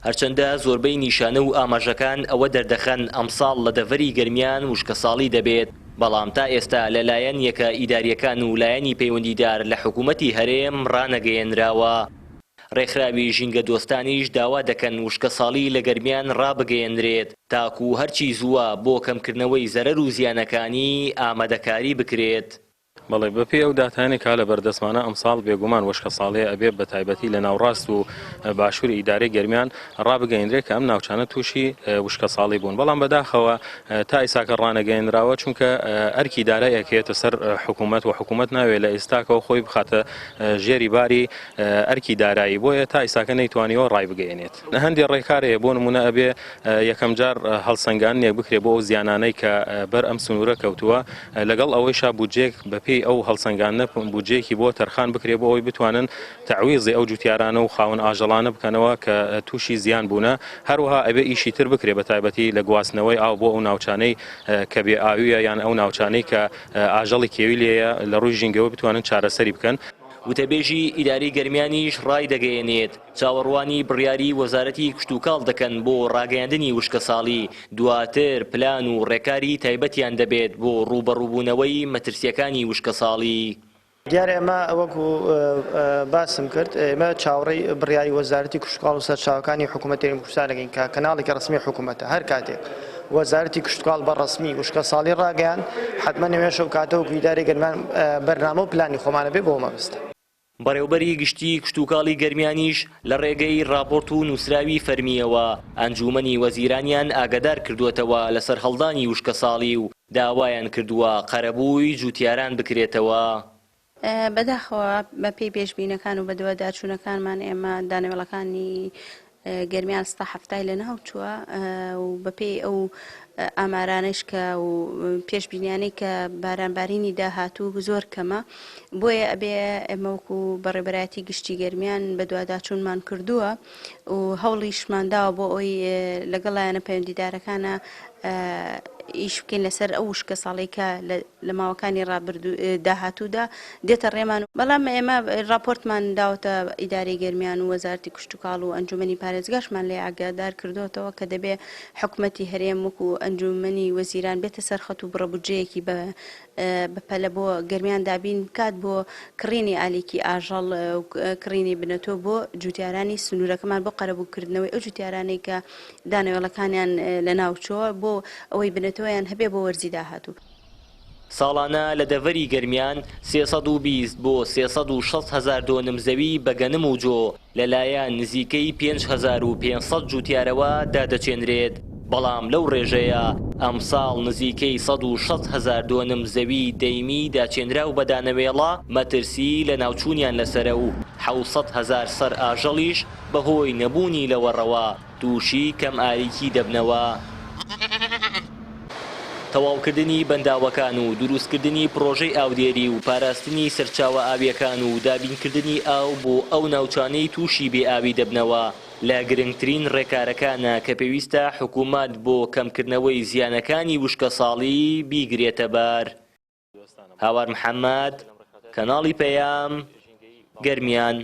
هەرچەندە زۆربەی نیشانە و ئاماژەکان ئەوە دەردەخەن ئەمساڵ لە دەڤەری گەرمیان وشکە ساڵی دەبێت، بەڵام تا ئێستا لەلایەن یەکە ئیداریەکان و لایەنی پەیوەندیدار لە حکوومەتی هەرێم ڕانەگەیەنراوە. ڕێکخراوی ژینگە دۆستانیش داوا دەکەن وشکە ساڵی لە گەرمیان ڕابگەیەنرێت تاکو هەرچی زووە بۆ کەمکردنەوەی زەرەر و زیانەکانی ئامادەکاری بکرێت. بەڵێ بەپێی ئەو داتانێکا لە بەردەستمانە ئەمساڵ بێگومان وشکە ساڵەیە ئەبێ بە تایبەتی لە ناوڕاست و باشووری ئیدارەی گەرمیان ڕابگەیەنرێت کە ئەم ناوچانە تووشی وشکە ساڵی بوون، بەڵام بەداخەوە تا ئیساکە ڕانەگەیەنراوە چونکە ئەرکی دارایەکێتە سەر حکوومەت و حکوومەت ناوێت لە ئێستاکەوە خۆی بخاتە ژێری باری ئەرکی دارایی، بۆیە تا ئیساکە نەیتوانیەوە ڕای بگەیەنێت. هەندێک ڕێکارەیە بۆ نمونە ئەبێ یەکەم جار هەڵسەنگاندنێک بکرێت بۆ ئەو زیانانەی کە بەر ئەم سنوورە کەوتووە، لەگەڵ ئەوەیشا بودجێک بەپێی ئەو هەڵسەنگاندنە بودجێکی بۆ تەرخان بکرێت بۆ ئەوەی بتوانن تەعویزی ئەو جوتیارانە و خاوەن ئاژەڵانە بکەنەوە کە تووشی زیان بوونە. هەروەها ئەبێ ئیشی تر بکرێت بە تایبەتی لە گواستنەوەی ئاو بۆ ئەو ناوچانەی کە بێ ئاویە یان ئەو ناوچانەی کە ئاژەڵی کێوی لێیە لە ڕووی ژینگەوە بتوانن چارەسەری بکەن. وتەبێژی ئیداری گەرمیانیش ڕای دەگەیەنێت چاوەڕوانی بڕیاری وەزارەتی کشتوکاڵ دەکەن بۆ ڕاگەیاندنی وشکە ساڵی، دواتر پلان و ڕێکاری تایبەتیان دەبێت بۆ ڕوبەڕووبوونەوەی مەترسیەکانی وشکە ساڵی. دیارە ئێمە وەکو باسم کرد ئێمە چاوەڕێی بڕیاری وەزارەتی کشتوکاڵ و سەرچاوەکانی حکوومەتی کوردستانەکەین کە کەناڵێکی ڕسمی حکوومەتە. هەر کاتێک وەزارەتی کشتوکاڵ بە ڕسمی وشکە ساڵی ڕاگەیان حتمما نوێش و کاتەوەکو ئیدارەی گەرمیان بەرنامە و پلانی خۆمانە بێ بۆ مەبەستە. بەڕێوەبەری گشتی کشتوکاڵی گەرمیانیش لە ڕێگەی راپۆرت و نووسراوی فەرمیەوە ئەنجومەنی وەزیرانیان ئاگادار کردووەتەوە لەسەر هەڵدانی وشکە ساڵی و داوایان کردووە قەرەبووی جوتیاران بکرێتەوە. بەداخەوە بە پێی پێشبینەکان و بەدووە داچوونەکانمان ئێمە دانەوێڵەکانی گەرمیان ستا هەفتای لە ناوچووە و بەپێی ئەو ئامارانش کە و پێشبینیانەی کە بارانبارینی داهاتوو زۆر کەمە، بۆیە ئەبێ ئێمە وەکو بەڕێبەرایەتی گشتی گەرمیان بە دوواداچوونمان کردووە و هەوڵیشمانداوە بۆ ئەوی لەگەڵایەنە پەیوەندیدارەکانە ئیش بکەین لەسەر ئەو وشکە ساڵێکە لە ماوەکانی داهاتوودا دێتە ڕێمان. بەڵام ئێمە راپۆرتمان داوەتە ئیدارەی گەرمیان و وەزارەتی کشتوکاڵ و ئەنجومەنی پارێزگاشمان لێ ئاگادار کردوەوە کە دەبێ حکوومەتی هەرێم وەکو ئەنجومەنی وەزیران بێتە سەرخەت و بڕەبودجەیەکی بەپەلە بۆ گەرمیان دابین بکات بۆ کڕینی ئالیکی ئاژەڵ و کڕینی بنەتۆ بۆ جوتیارانی سنوورەکەمان بۆ قەرەبووکردنەوەی ئەو جوتیارانەی کە دانەوێڵەکانیان لە ناوچۆوە بۆ ئەوەی بنەتۆیان هەبێ بۆ وەرزی داهاتوو. ساڵانە لە دەڤەری گەرمیان 320 بۆ 360 هزار دۆنم زەوی بەگەنم و جۆ لەلایەن نزیکەی 5500 جوتیارەوە دادەچێنرێت، بەڵام لەو ڕێژەیە ئەمساڵ نزیکەی 160 هزار دۆنم زەوی دەیمی داچێنراو بە دانەوێڵە مەترسی لە ناوچوونیان لەسرە و 700 هزار سەر ئاژەڵیش بەهۆی نەبوونی لەوەڕەوە تووشی کەم ئاریکی دەبنەوە. تەواوکردنی بەنداوەکان و دروستکردنی پرۆژەی ئاودێری و پاراستنی سەرچاوە ئاویەکان و دابینکردنی ئاو بۆ ئەو ناوچانەی تووشی بێ ئاوی دەبنەوە لە گرنگترین ڕێکارەکانە کە پێویستە حکوومەت بۆ کەمکردنەوەی زیانەکانی وشکە ساڵی بیگرێتە بار. هاوار محەممەد، کەناڵی پەیام، گەرمیان.